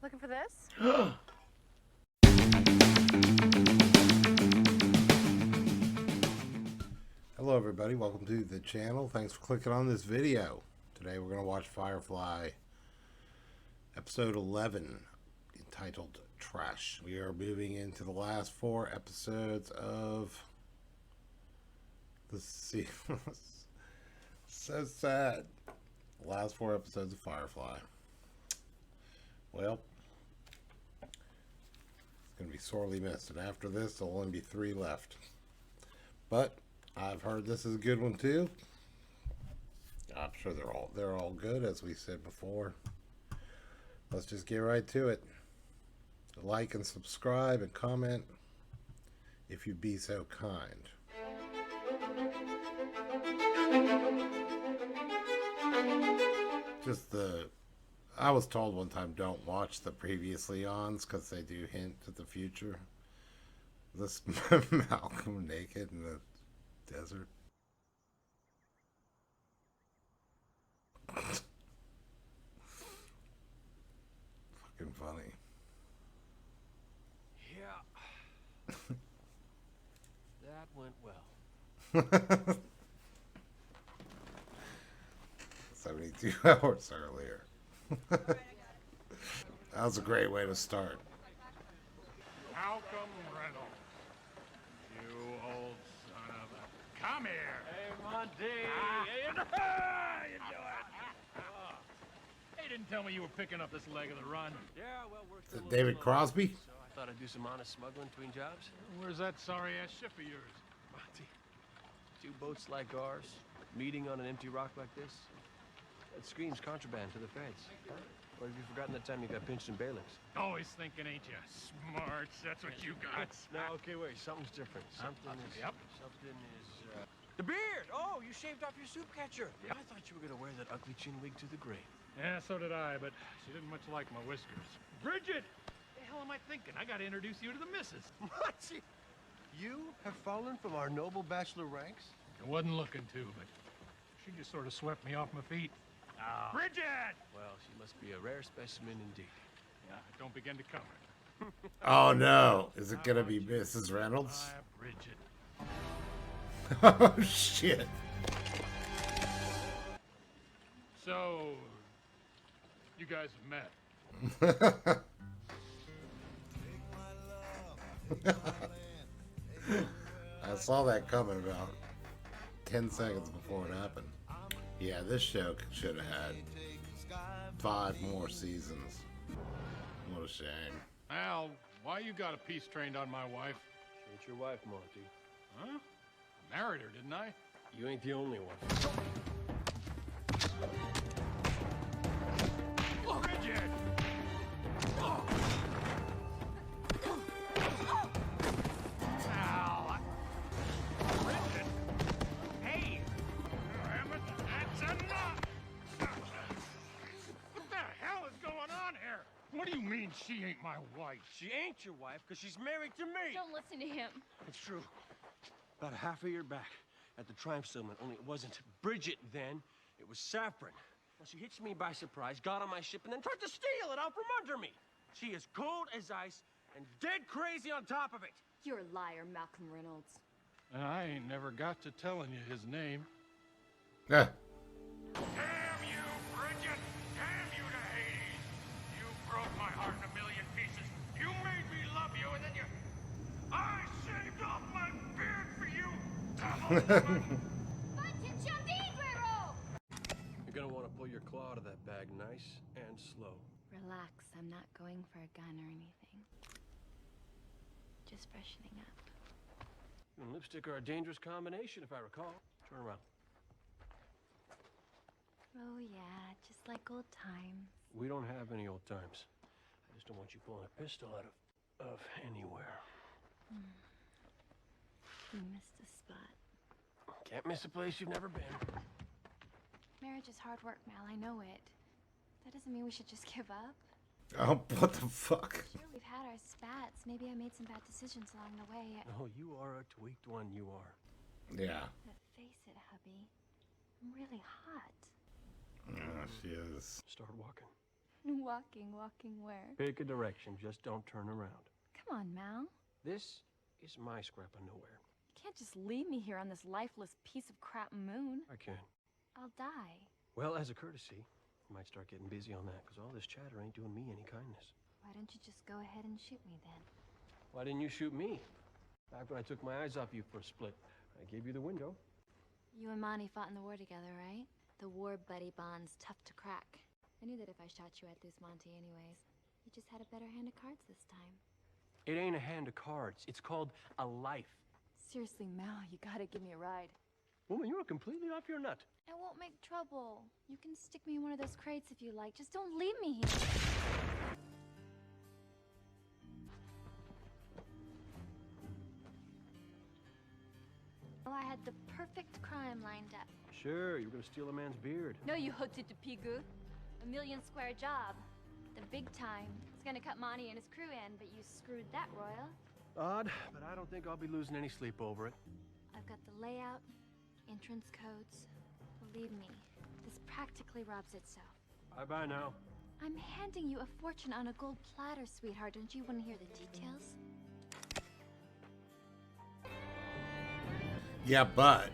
Looking for this? Hello everybody, welcome to the channel. Thanks for clicking on this video. Today we're going to watch Firefly episode 11 entitled Trash. We are moving into the last 4 episodes of the series. So sad. The last 4 episodes of Firefly. Well, it's going to be sorely missed, and after this there'll only be 3 left. But I've heard this is a good one too. I'm sure they're all good, as we said before. Let's just get right to it. Like and subscribe and comment if you'd be so kind. I was told one time, don't watch the previously ons because they do hint at the future. This Malcolm naked in the desert. Fucking funny. Yeah. That went well. 72 hours earlier. That was a great way to start. Malcolm Reynolds. You old son of a... Come here! Hey, Monty! How you doing? Oh. Hey, didn't tell me you were picking up this leg of the run. Yeah, well, we're Is still it a David little slow, Crosby? So I thought I'd do some honest smuggling between jobs. Where's that sorry-ass ship of yours? Monty, 2 boats like ours, meeting on an empty rock like this. That screams contraband to the feds. Or have you forgotten that time you got pinched in bailiffs? Always thinking, ain't you? Smarts, that's what you got. No, okay, wait. Something's different. Something is... Yep. Something is... The beard! Oh, you shaved off your soup catcher. I thought you were going to wear that ugly chin wig to the grave. Yeah, so did I, but she didn't much like my whiskers. Bridget! What the hell am I thinking? I gotta introduce you to the missus. Monty! You have fallen from our noble bachelor ranks? I wasn't looking to, but she just sort of swept me off my feet. Bridget! Well, she must be a rare specimen indeed. Yeah, don't begin to comment. Oh no. Is it gonna be Mrs. Reynolds? Bridget. Oh shit. So, you guys have met. I saw that coming about 10 seconds before it happened. Yeah, this show should have had 5 more seasons. What a shame. Al, why you got a peace trained on my wife? She ain't your wife, Monty. Huh? I married her, didn't I? You ain't the only one. Bridget! Al! Bridget! Hey! Damn it, that's enough! What the hell is going on here? What do you mean she ain't my wife? She ain't your wife because she's married to me. Don't listen to him. It's true. About a half a year back at the Triumph settlement, only it wasn't Bridget then, it was Saffron. Well, she hits me by surprise, got on my ship, and then tried to steal it out from under me. She is cold as ice and dead crazy on top of it. You're a liar, Malcolm Reynolds. And I ain't never got to telling you his name. Yeah. Damn you, Bridget! Damn you to Hades! You broke my heart in a million pieces. You made me love you, and then you... I shaved off my beard for you! Devil woman! You're gonna want to pull your claw out of that bag nice and slow. Relax, I'm not going for a gun or anything. Just freshening up. You and lipstick are a dangerous combination, if I recall. Turn around. Oh yeah, just like old times. We don't have any old times. I just don't want you pulling a pistol out of anywhere. You missed a spot. Can't miss a place you've never been. Marriage is hard work, Mal, I know it. That doesn't mean we should just give up. Oh, what the fuck? Sure, we've had our spats. Maybe I made some bad decisions along the way. No, you are a tweaked one, you are. Yeah. But face it, hubby. I'm really hot. Yeah, she is. Start walking. Walking where? Pick a direction, just don't turn around. Come on, Mal. This is my scrap of nowhere. You can't just leave me here on this lifeless piece of crap moon. I can. I'll die. Well, as a courtesy, you might start getting busy on that, because all this chatter ain't doing me any kindness. Why don't you just go ahead and shoot me then? Why didn't you shoot me? Back when I took my eyes off you for a split, I gave you the window. You and Monty fought in the war together, right? The war buddy bond's tough to crack. I knew that if I shot you, I'd lose Monty anyways. You just had a better hand of cards this time. It ain't a hand of cards. It's called a life. Seriously, Mal, you gotta give me a ride. Woman, you are completely off your nut. I won't make trouble. You can stick me in one of those crates if you like. Just don't leave me here. Well, I had the perfect crime lined up. Sure, you were gonna steal a man's beard. No, you hooked it to Pigu. A million square job. The big time. It's gonna cut Monty and his crew in, but you screwed that, Royal. Odd, but I don't think I'll be losing any sleep over it. I've got the layout, entrance codes. Believe me, this practically robs itself. Bye-bye now. I'm handing you a fortune on a gold platter, sweetheart. Don't you want to hear the details? Yeah, but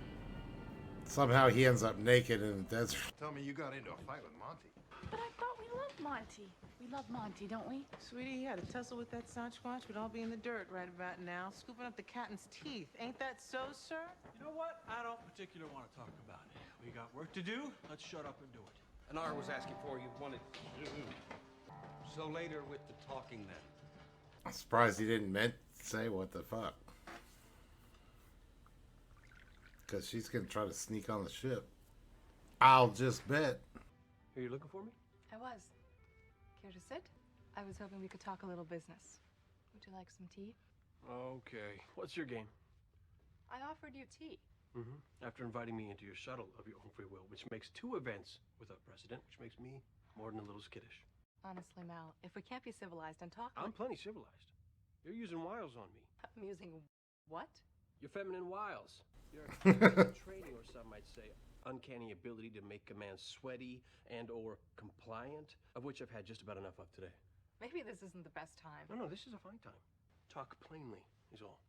somehow he ends up naked in the desert. Tell me you got into a fight with Monty. But I thought we loved Monty. We love Monty, don't we? Sweetie, he had a tussle with that Sasquatch. We'd all be in the dirt right about now, scooping up the cat's teeth. Ain't that so, sir? You know what? I don't particularly want to talk about it. We got work to do. Let's shut up and do it. Anar was asking for you wanted. So later with the talking then. I'm surprised he didn't meant to say what the fuck. Because she's going to try to sneak on the ship. I'll just bet. Are you looking for me? I was. Care to sit? I was hoping we could talk a little business. Would you like some tea? Okay. What's your game? I offered you tea. After inviting me into your shuttle of your own free will, which makes 2 events without precedent, which makes me more than a little skittish. Honestly, Mal, if we can't be civilized and talk... I'm plenty civilized. You're using wiles on me. I'm using what? Your feminine wiles. Your training, or some might say, uncanny ability to make commands sweaty and or compliant, of which I've had just about enough of today. Maybe this isn't the best time. No, this is a fine time. Talk plainly is all.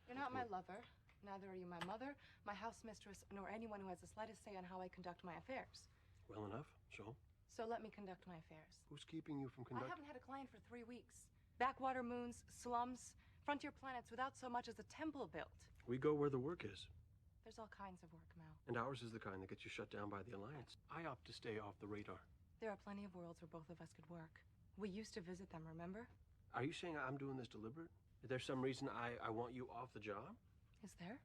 You're not my lover. Neither are you my mother, my house mistress, nor anyone who has the slightest say on how I conduct my affairs. Well enough, so? So let me conduct my affairs. Who's keeping you from I conducting? haven't had a client for 3 weeks. Backwater moons, slums, frontier planets without so much as a temple built. We go where the work is. There's all kinds of work, Mal. And ours is the kind that gets you shut down by the Alliance. I opt to stay off the radar. There are plenty of worlds where both of us could work. We used to visit them, remember? Are you saying I'm doing this deliberate? Is there some reason I want you off the job? Is there?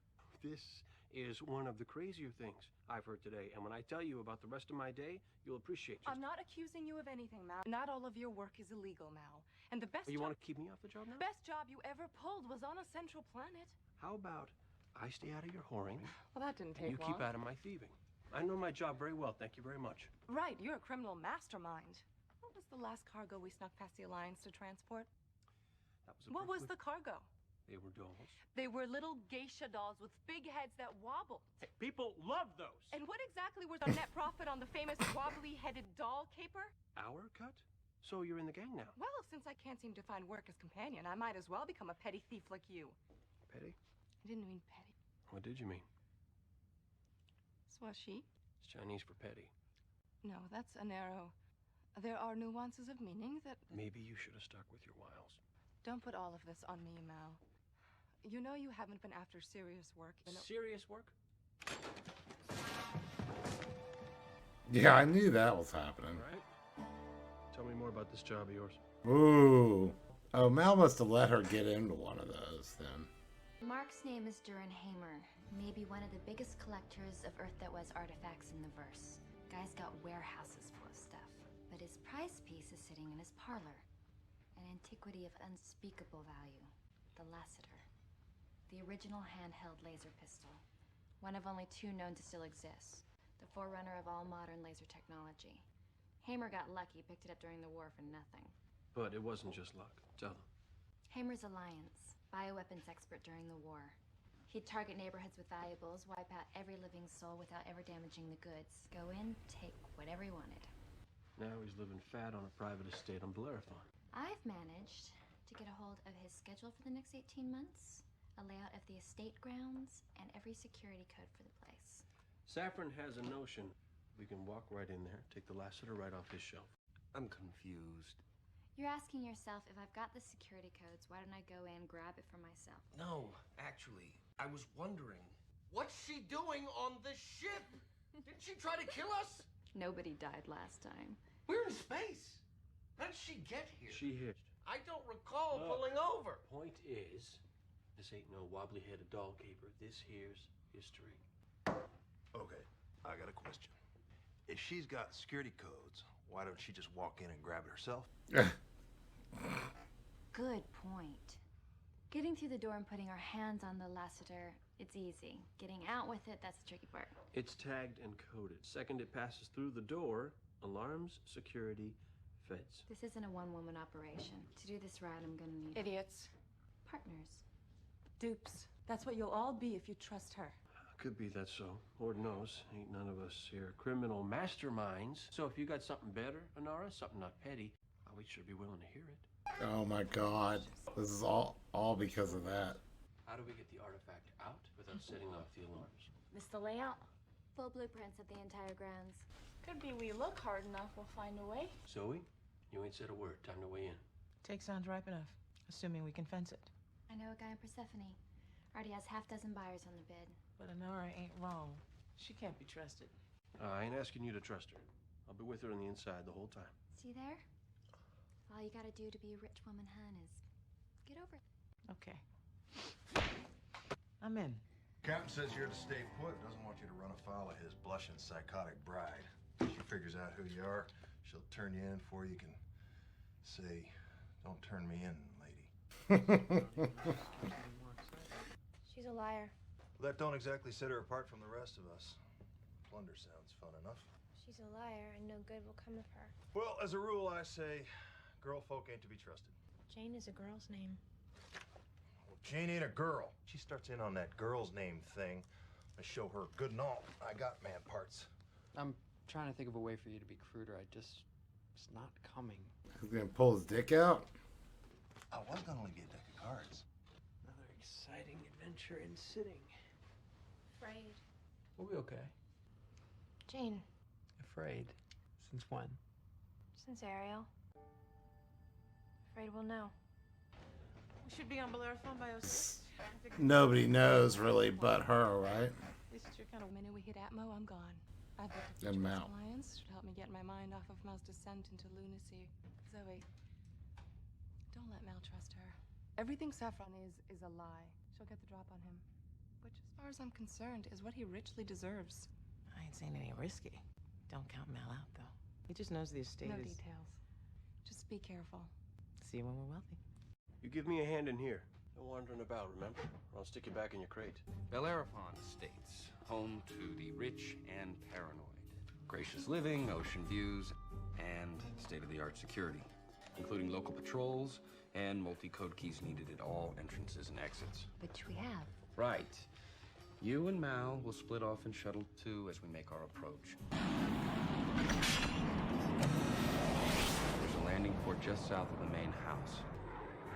This is one of the crazier things I've heard today. And when I tell you about the rest of my day, you'll appreciate just... I'm not accusing you of anything, Mal. Not all of your work is illegal, Mal. And the best You want to keep me off the job now? best job you ever pulled was on a central planet. How about I stay out of your whoring, Well, that didn't and take you long. keep out of my thieving? I know my job very well, thank you very much. Right, you're a criminal mastermind. What was the last cargo we snuck past the Alliance to transport? That was a What was brief- the cargo? They were dolls. They were little geisha dolls with big heads that wobbled. Hey, people love those. And what exactly was the net profit on the famous wobbly-headed doll caper? Our cut? So you're in the gang now? Well, since I can't seem to find work as companion, I might as well become a petty thief like you. Petty? I didn't mean petty. What did you mean? So was she? It's Chinese for petty. No, that's a narrow... There are nuances of meaning that... Maybe you should have stuck with your wiles. Don't put all of this on me, Mal. You know you haven't been after serious work. Serious work? Yeah, I knew that was happening. Right. Tell me more about this job of yours. Ooh. Oh, Mal must have let her get into one of those then. Mark's name is Duran Hamer, maybe one of the biggest collectors of Earth that was artifacts in the verse. Guy's got warehouses full of stuff, but his prize piece is sitting in his parlor. An antiquity of unspeakable value, the Lassiter. The original handheld laser pistol, one of only 2 known to still exist, the forerunner of all modern laser technology. Hamer got lucky, picked it up during the war for nothing. But it wasn't just luck. Tell them. Hamer's Alliance, bioweapons expert during the war. He'd target neighborhoods with valuables, wipe out every living soul without ever damaging the goods. Go in, take whatever he wanted. Now he's living fat on a private estate on Bellerophon. I've managed to get a hold of his schedule for the next 18 months, a layout of the estate grounds, and every security code for the place. Saffron has a notion we can walk right in there, take the Lassiter right off his shelf. I'm confused. You're asking yourself if I've got the security codes, why don't I go in and grab it for myself? No, actually, I was wondering, what's she doing on the ship? Didn't she try to kill us? Nobody died last time. We're in space. How did she get here? She hitched. I don't recall Look. pulling over. Point is, this ain't no wobbly-headed doll caper. This here's history. Okay, I got a question. If she's got security codes, why don't she just walk in and grab it herself? Good point. Getting through the door and putting our hands on the Lassiter, it's easy. Getting out with it, that's the tricky part. It's tagged and coded. Second it passes through the door, alarms, security, feds. This isn't a one-woman operation. To do this right, I'm gonna need Idiots. partners. Dupes. That's what you'll all be if you trust her. Could be that so. Lord knows, ain't none of us here criminal masterminds. So if you got something better, Inara, something not petty, we should be willing to hear it. Oh my god. This is all because of that. How do we get the artifact out without setting off the alarms? Miss the layout? Full blueprints of the entire grounds. Could be we look hard enough, we'll find a way. Zoe, you ain't said a word. Time to weigh in. Take sounds ripe enough, assuming we can fence it. I know a guy in Persephone. Already has half-dozen buyers on the bid. But Inara ain't wrong. She can't be trusted. I ain't asking you to trust her. I'll be with her on the inside the whole time. See there? All you gotta do to be a rich woman, hun, is get over it. Okay. I'm in. Captain says you're to stay put. Doesn't want you to run afoul of his blushing psychotic bride. She figures out who you are. She'll turn you in before you can say, "Don't turn me in, lady." She's a liar. Well, that don't exactly set her apart from the rest of us. Plunder sounds fun enough. She's a liar, and no good will come of her. Well, as a rule, I say, girl folk ain't to be trusted. Jane is a girl's name. Well, Jane ain't a girl. She starts in on that girl's name thing. I show her good and all. I got man parts. I'm trying to think of a way for you to be cruder. It's not coming. He's gonna pull his dick out? I was gonna leave you a deck of cards. Another exciting adventure in sitting. Afraid. We'll be okay. Jane. Afraid? Since when? Since Ariel. Afraid we'll know. We should be on Bellerophon by 06. Nobody knows really but her, right? At least you're kind of... The minute we hit Atmo, I'm gone. I've got the And Futurist Mal. Alliance. Should help me get my mind off of Mal's descent into lunacy. Zoe, don't let Mal trust her. Everything Saffron is a lie. She'll get the drop on him. Which, as far as I'm concerned, is what he richly deserves. I ain't saying any risky. Don't count Mal out, though. He just knows the estate No is... details. Just be careful. See you when we're wealthy. You give me a hand in here. No wandering about, remember? Or I'll stick you back in your crate. Bellerophon Estates, home to the rich and paranoid. Gracious living, ocean views, and state-of-the-art security, including local patrols and multi-code keys needed at all entrances and exits. Which we have. Right. You and Mal will split off in Shuttle 2 as we make our approach. There's a landing port just south of the main house.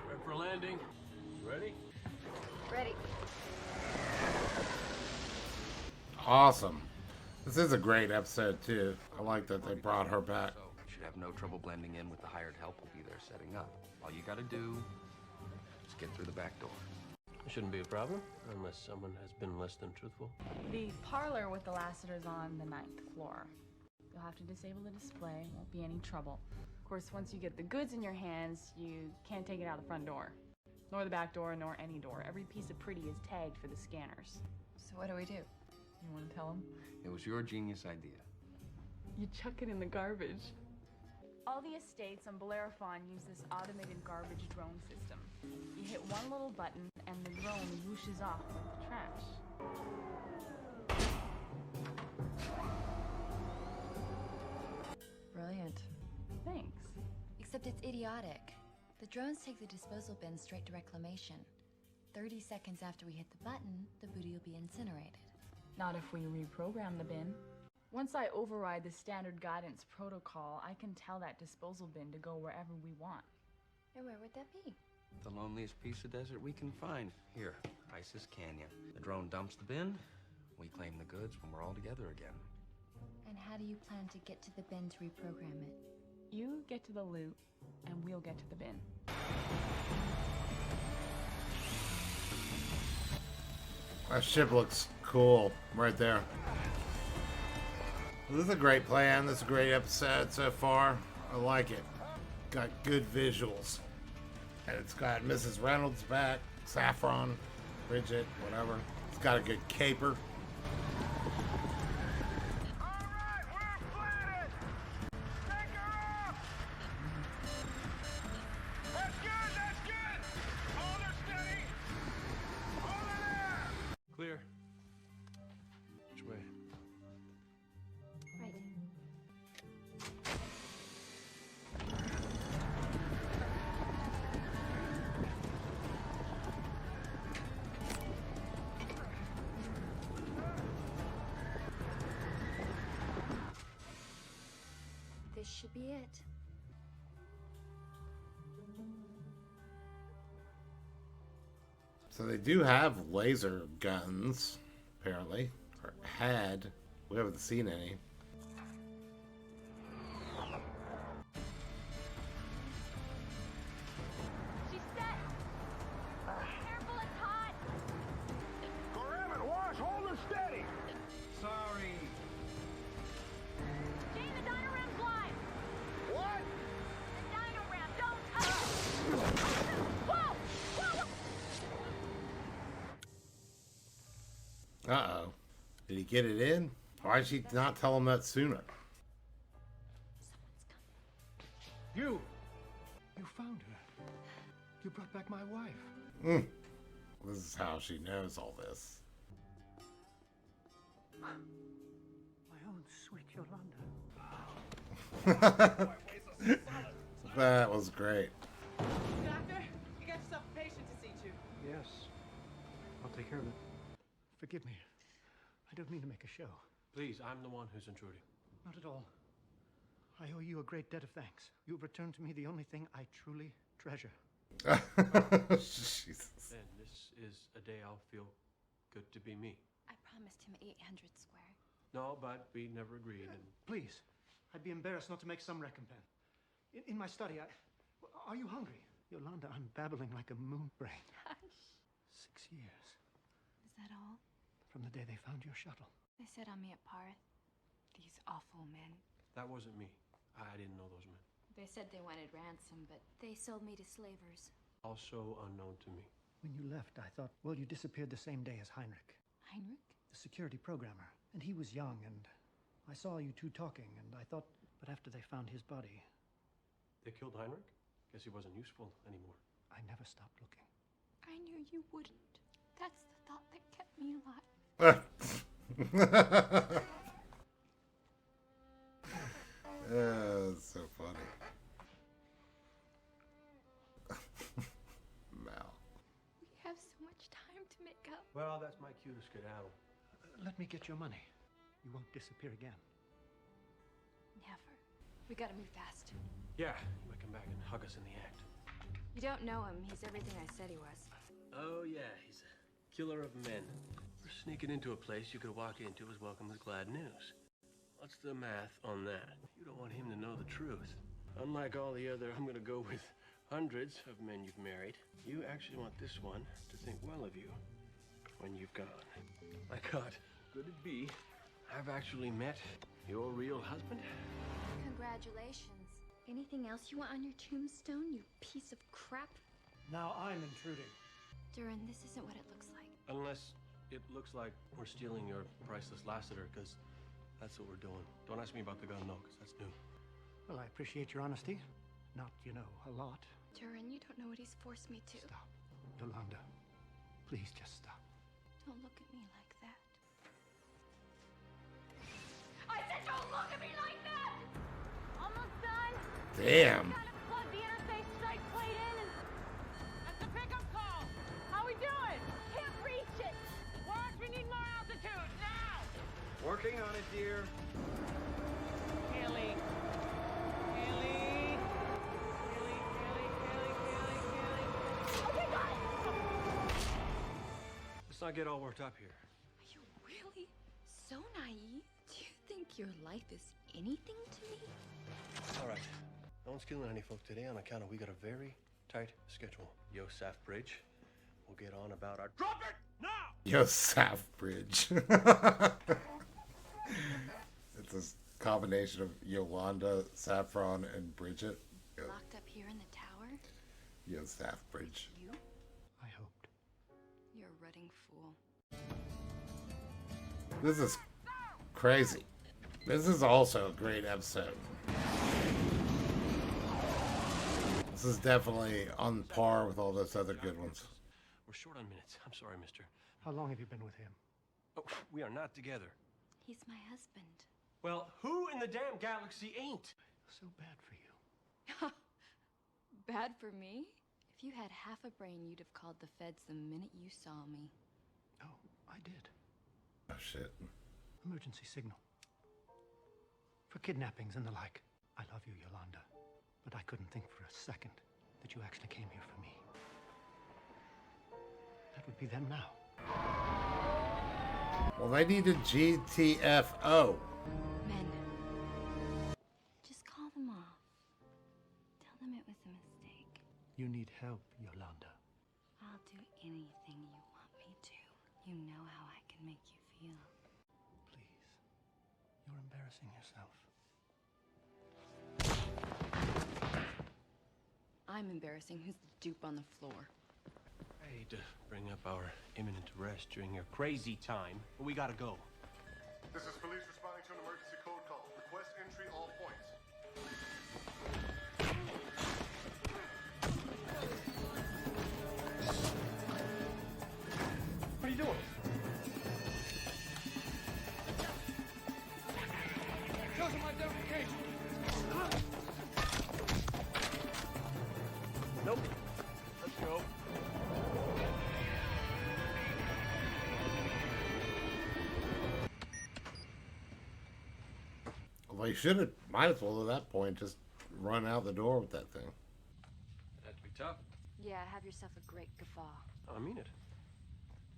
Ready for landing? Ready? Ready. Awesome. This is a great episode too. I like that they brought her back. So you should have no trouble blending in with the hired help will be there setting up. All you gotta do is get through the back door. It shouldn't be a problem, unless someone has been less than truthful. The parlor with the Lassiter's on the 9th floor. You'll have to disable the display, won't be any trouble. Of course, once you get the goods in your hands, you can't take it out the front door. Nor the back door, nor any door. Every piece of pretty is tagged for the scanners. So what do we do? You want to tell them? It was your genius idea. You chuck it in the garbage. All the estates on Bellerophon use this automated garbage drone system. You hit one little button and the drone whooshes off with the trash. Brilliant. Thanks. Except it's idiotic. The drones take the disposal bin straight to reclamation. 30 seconds after we hit the button, the booty will be incinerated. Not if we reprogram the bin. Once I override the standard guidance protocol, I can tell that disposal bin to go wherever we want. And where would that be? The loneliest piece of desert we can find. Here, Isis Canyon. The drone dumps the bin. We claim the goods when we're all together again. And how do you plan to get to the bin to reprogram it? You get to the loot, and we'll get to the bin. That ship looks cool right there. This is a great plan. This is a great episode so far. I like it. Got good visuals. And it's got Mrs. Reynolds back, Saffron, Bridget, whatever. It's got a good caper. Alright, we're flatted! Take her off! That's good, that's good! Hold her steady! Hold her there! Clear. Which way? Right. This should be it. So they do have laser guns, apparently. Or had. We haven't seen any. She's set! Careful, it's hot! Grab it, Wash! Hold her steady! Sorry. Jane, the dino ram's live! What? The dino ram, don't touch it! Whoa! Whoa! Uh-oh. Did he get it in? Why did she not tell him that sooner? You found her. You brought back my wife. This is how she knows all this. My own sweet Yolanda. That was great. Doctor, you got yourself a patient to see to. Yes. I'll take care of it. Forgive me. I don't mean to make a show. Please, I'm the one who's intruding. Not at all. I owe you a great debt of thanks. You have returned to me the only thing I truly treasure. Jesus. Then this is a day I'll feel good to be me. I promised him 800 square. No, but we never agreed. And Please. I'd be embarrassed not to make some recompense. In my study, are you hungry? Yolanda, I'm babbling like a moon brain. Hush. 6 years. Is that all? From the day they found your shuttle. They said on me at Parth. These awful men. that wasn't me. I didn't know those men. They said they wanted ransom, but they sold me to slavers. Also unknown to me. When you left, I thought, well, you disappeared the same day as Heinrich, Heinrich? the security programmer. And he was young, and I saw you two talking, and I thought, but after they found his body, They killed Heinrich? Guess he wasn't useful anymore. I never stopped looking. I knew you wouldn't. That's the thought that kept me alive. That's so funny. Mal. We have so much time to make up. Well, that's my cue to skedaddle. Let me get your money. You won't disappear again. Never. We gotta move fast. Yeah, he might come back and hug us in the act. You don't know him. He's everything I said he was. Oh, yeah, he's a killer of men. We're sneaking into a place you could walk into as welcome as glad news. What's the math on that? You don't want him to know the truth. Unlike all the other, I'm gonna go with hundreds of men you've married. You actually want this one to think well of you when you've gone. My God, could it be I've actually met your real husband? Congratulations. Anything else you want on your tombstone, you piece of crap? Now I'm intruding. Durin, this isn't what it looks like. Unless it looks like we're stealing your priceless Lassiter, because that's what we're doing. Don't ask me about the gun, though, because that's new. Well, I appreciate your honesty. Not, you know, a lot. Durin, you don't know what he's forced me to. Stop. Yolanda, please just stop. Don't look at me like that. I said don't look at me like that! Almost done. Damn. Gotta plug the interface strike plate in and... That's a pickup call. How we doing? Can't reach it. Watch, we need more altitude, now! We're Working on it, dear. Haley. Haley. Let's not get all worked up here. Are you really so naive? Do you think your life is anything to me? All right. No one's killing any folk today on account of we got a very tight schedule. Yo, Saf Bridge. We'll get on about our... Drop it now! Yo, Saf Bridge. It's a combination of Yolanda, Saffron, and Bridget. Yo, Locked up here in the tower? Yo, Saf Bridge. You? I hoped. You're a rutting fool. This is crazy. This is also a great episode. This is definitely on par with all those other good ones. We're short on minutes. I'm sorry, mister. How long have you been with him? Oh, we are not together. He's my husband. Well, who in the damn galaxy ain't? So bad for you. Bad for me? If you had half a brain, you'd have called the feds the minute you saw me. Oh, I did. Oh, shit. Emergency signal. For kidnappings and the like. I love you, Yolanda. But I couldn't think for a second that you actually came here for me. That would be them now. Well, they needed GTFO. Men. Just call them off. Tell them it was a mistake. You need help, Yolanda. I'll do anything you want me to. You know how I can make you feel. Please. You're embarrassing yourself. I'm embarrassing. Who's the dupe on the floor? I hate to bring up our imminent arrest during your crazy time, but we gotta go. This is police responding to an emergency code call. Request entry all points. What are you doing? Show them identification. Nope. Let's go. Well, you should have, might as well at that point just run out the door with that thing. That'd be tough. Yeah, have yourself a great guffaw. I mean it.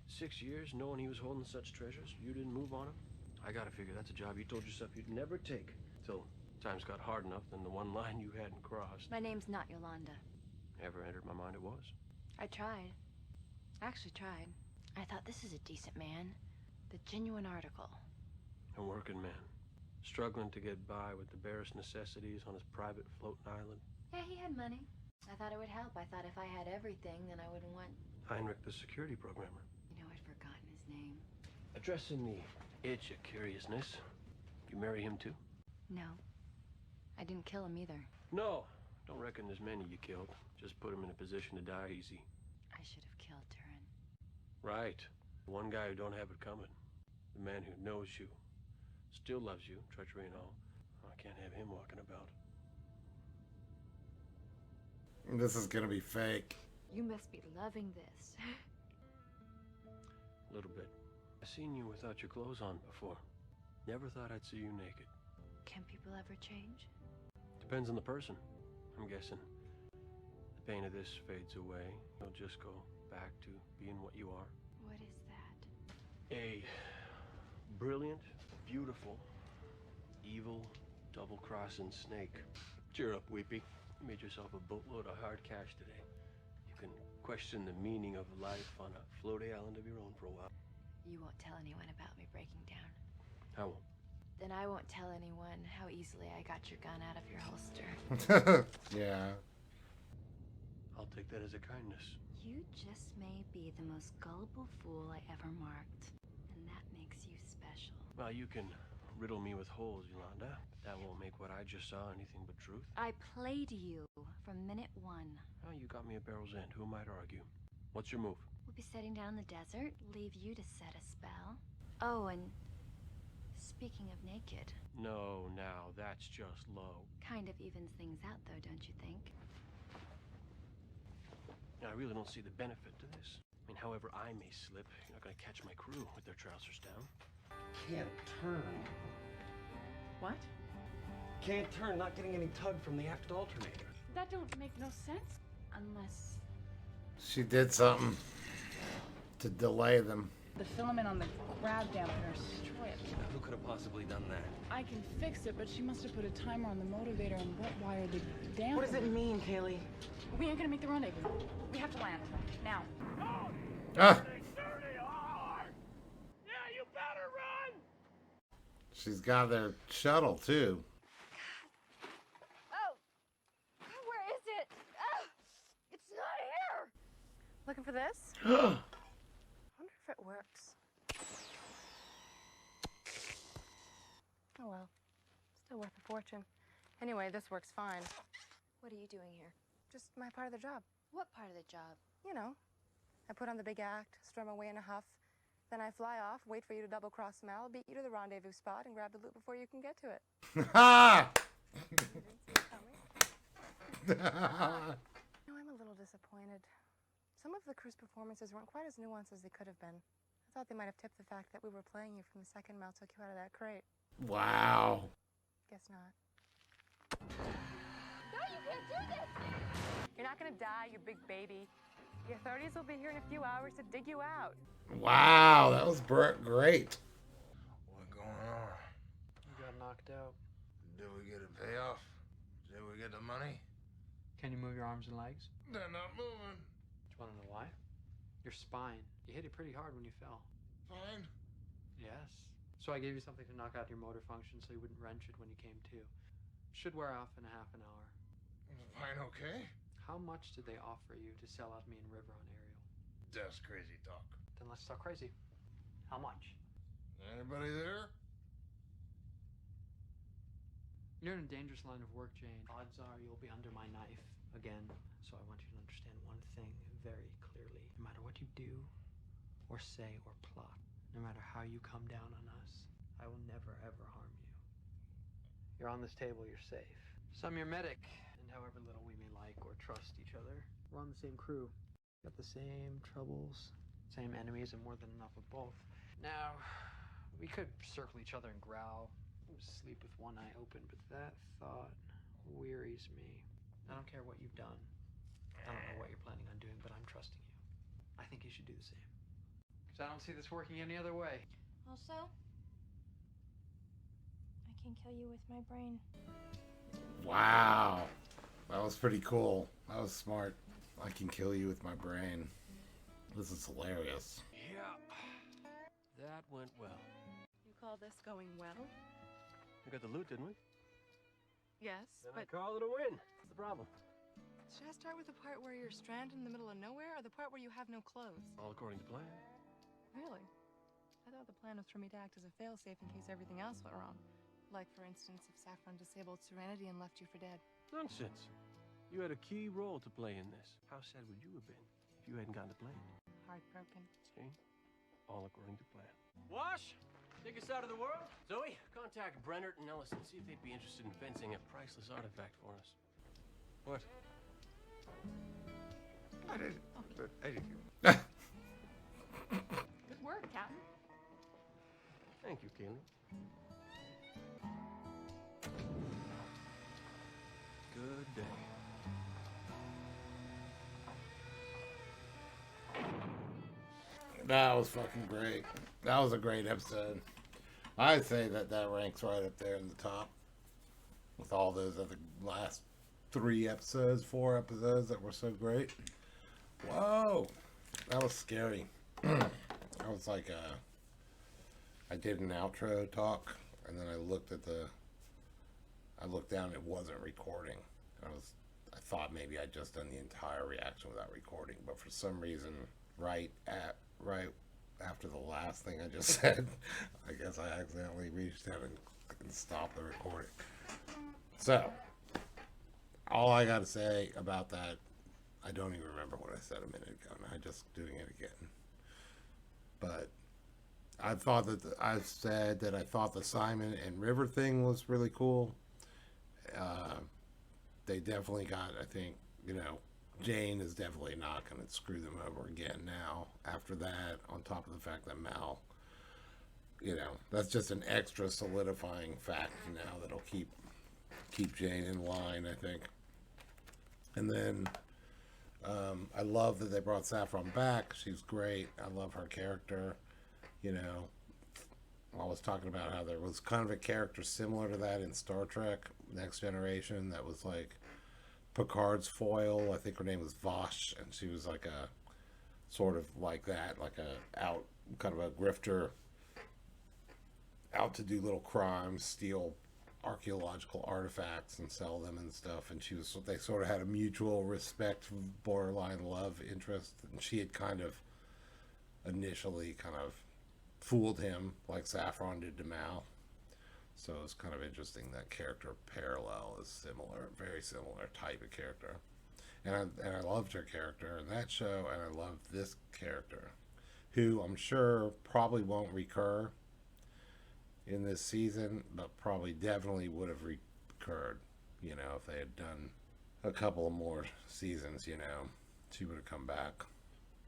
6 years knowing he was holding such treasures, you didn't move on him. I gotta figure that's a job you told yourself you'd never take till times got hard enough, then the one line you hadn't crossed. My name's not Yolanda. Never entered my mind it was. I tried. Actually tried. I thought this is a decent man. The genuine article. A working man. Struggling to get by with the barest necessities on his private floating island. Yeah, he had money. I thought it would help. I thought if I had everything, then I wouldn't want... Heinrich, the security programmer. You know, I'd forgotten his name. Addressing the itch of curiousness. You marry him too? No. I didn't kill him either. No. Don't reckon there's many you killed. Just put him in a position to die easy. I should have killed Turin. Right. The one guy who don't have it coming. The man who knows you. Still loves you, treachery and all. I can't have him walking about. This is gonna be fake. You must be loving this. A little bit. I've seen you without your clothes on before. Never thought I'd see you naked. Can people ever change? Depends on the person, I'm guessing. The pain of this fades away. You'll just go back to being what you are. What is that? A brilliant, beautiful, evil, double-crossing snake. Cheer up, Weepy. You made yourself a boatload of hard cash today. You can question the meaning of life on a floaty island of your own for a while. You won't tell anyone about me breaking down. I won't. Then I won't tell anyone how easily I got your gun out of your holster. Yeah. I'll take that as a kindness. You just may be the most gullible fool I ever marked. And that makes you special. Well, you can riddle me with holes, Yolanda. But that won't make what I just saw anything but truth. I played you from minute one. Oh, you got me at barrel's end. Who am I to argue? What's your move? We'll be setting down the desert, leave you to set a spell. Oh, and speaking of naked. No, now, that's just low. Kind of evens things out, though, don't you think? I really don't see the benefit to this. I mean, however I may slip, you're not gonna catch my crew with their trousers down. Can't turn. What? Can't turn, not getting any tug from the aft alternator. That don't make no sense unless She did something to delay them. the filament on the grab dampener stripped. Who could have possibly done that? I can fix it, but she must have put a timer on the motivator and wet wired the dampener. What does it mean, Kaylee? We ain't gonna make the rendezvous. We have to land now. Ah! Yeah, you better run! She's got their shuttle too. Oh! Where is it? Oh! It's not here! Looking for this? Wonder if it works. Oh well. Still worth a fortune. Anyway, this works fine. What are you doing here? Just my part of the job. What part of the job? You know. I put on the big act, strum away in a huff. Then I fly off, wait for you to double-cross Mal, beat you to the rendezvous spot, and grab the loot before you can get to it. Ha! No, I'm a little disappointed. Some of the crew's performances weren't quite as nuanced as they could have been. I thought they might have tipped the fact that we were playing you from the second Mal took you out of that crate. Wow. Guess not. No, you can't do this! You're not gonna die, you big baby. The authorities will be here in a few hours to dig you out. Wow, that was great. What going on? You got knocked out. Did we get a payoff? Did we get the money? Can you move your arms and legs? They're not moving. Do you want to know why? Your spine. You hit it pretty hard when you fell. Fine. Yes. So I gave you something to knock out your motor function so you wouldn't wrench it when you came to. Should wear off in a half an hour. Fine, okay? How much did they offer you to sell out me and River on Ariel? That's crazy talk. Then let's talk crazy. How much? Anybody there? You're in a dangerous line of work, Jane. Odds are you'll be under my knife again. So I want you to understand one thing very clearly. No matter what you do, or say, or plot, no matter how you come down on us, I will never, ever harm you. You're on this table, you're safe. So I'm your medic, and however little we may like or trust each other, we're on the same crew. Got the same troubles, same enemies, and more than enough of both. Now, we could circle each other and growl, sleep with one eye open, but that thought wearies me. I don't care what you've done. I don't know what you're planning on doing, but I'm trusting you. I think you should do the same. Because I don't see this working any other way. Also, I can kill you with my brain. Wow. That was pretty cool. That was smart. I can kill you with my brain. This is hilarious. Yeah. That went well. You call this going well? We got the loot, didn't we? Yes, Then but I call it a win. What's the problem? should I start with the part where you're stranded in the middle of nowhere, or the part where you have no clothes? All according to plan. Really? I thought the plan was for me to act as a failsafe in case everything else went wrong. Like, for instance, if Saffron disabled Serenity and left you for dead. Nonsense. You had a key role to play in this. How sad would you have been if you hadn't gotten to play it? Heartbroken. See? All according to plan. Wash! Take us out of the world. Zoe, contact Brennert and Ellison. See if they'd be interested in fencing a priceless artifact for us. What? Good work, Captain. Thank you, Kaylee. Good day. That was fucking great. That was a great episode. I'd say that ranks right up there in the top with all those other last 4 episodes that were so great. Whoa, that was scary. I was like, I did an outro talk, and then I looked down, it wasn't recording. I thought maybe I'd just done the entire reaction without recording, but for some reason, right after the last thing I just said, I guess I accidentally reached out and stopped the recording. So, all I gotta say about that, I don't even remember what I said a minute ago, and I'm just doing it again. But I thought that I said that I thought the Simon and River thing was really cool. They definitely got, I think, Jane is definitely not going to screw them over again now. After that, on top of the fact that Mal you know, that's just an extra solidifying fact now that'll keep Jane in line, I think. And then I love that they brought Saffron back. She's great. I love her character. You know, I was talking about how there was kind of a character similar to that in Star Trek Next Generation that was like Picard's foil. I think her name was Vosh, and she was like a sort of like that, like a kind of a grifter, out to do little crimes, steal archaeological artifacts and sell them and stuff. And they sort of had a mutual respect, borderline love interest, and she had kind of initially kind of fooled him like Saffron did to Mal. So it's kind of interesting that character parallel is similar, very similar type of character. And I loved her character in that show, and I loved this character, who I'm sure probably won't recur in this season, but probably definitely would have recurred, you know, if they had done a couple of more seasons, you know, she would have come back.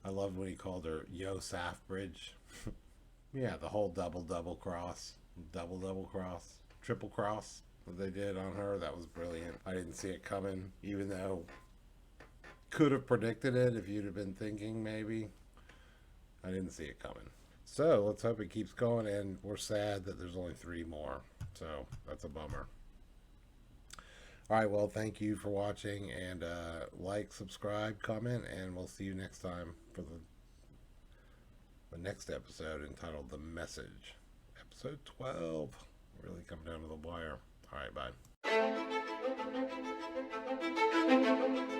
I loved when he called her Yo Saf Bridge. Yeah, the whole double cross, triple cross that they did on her, that was brilliant. I didn't see it coming, even though could have predicted it if you'd have been thinking maybe. I didn't see it coming. So let's hope it keeps going, and we're sad that there's only 3 more, so that's a bummer. All right, well, thank you for watching, and like, subscribe, comment, and we'll see you next time for the next episode entitled The Message. Episode 12. Really come down to the wire. All right, bye.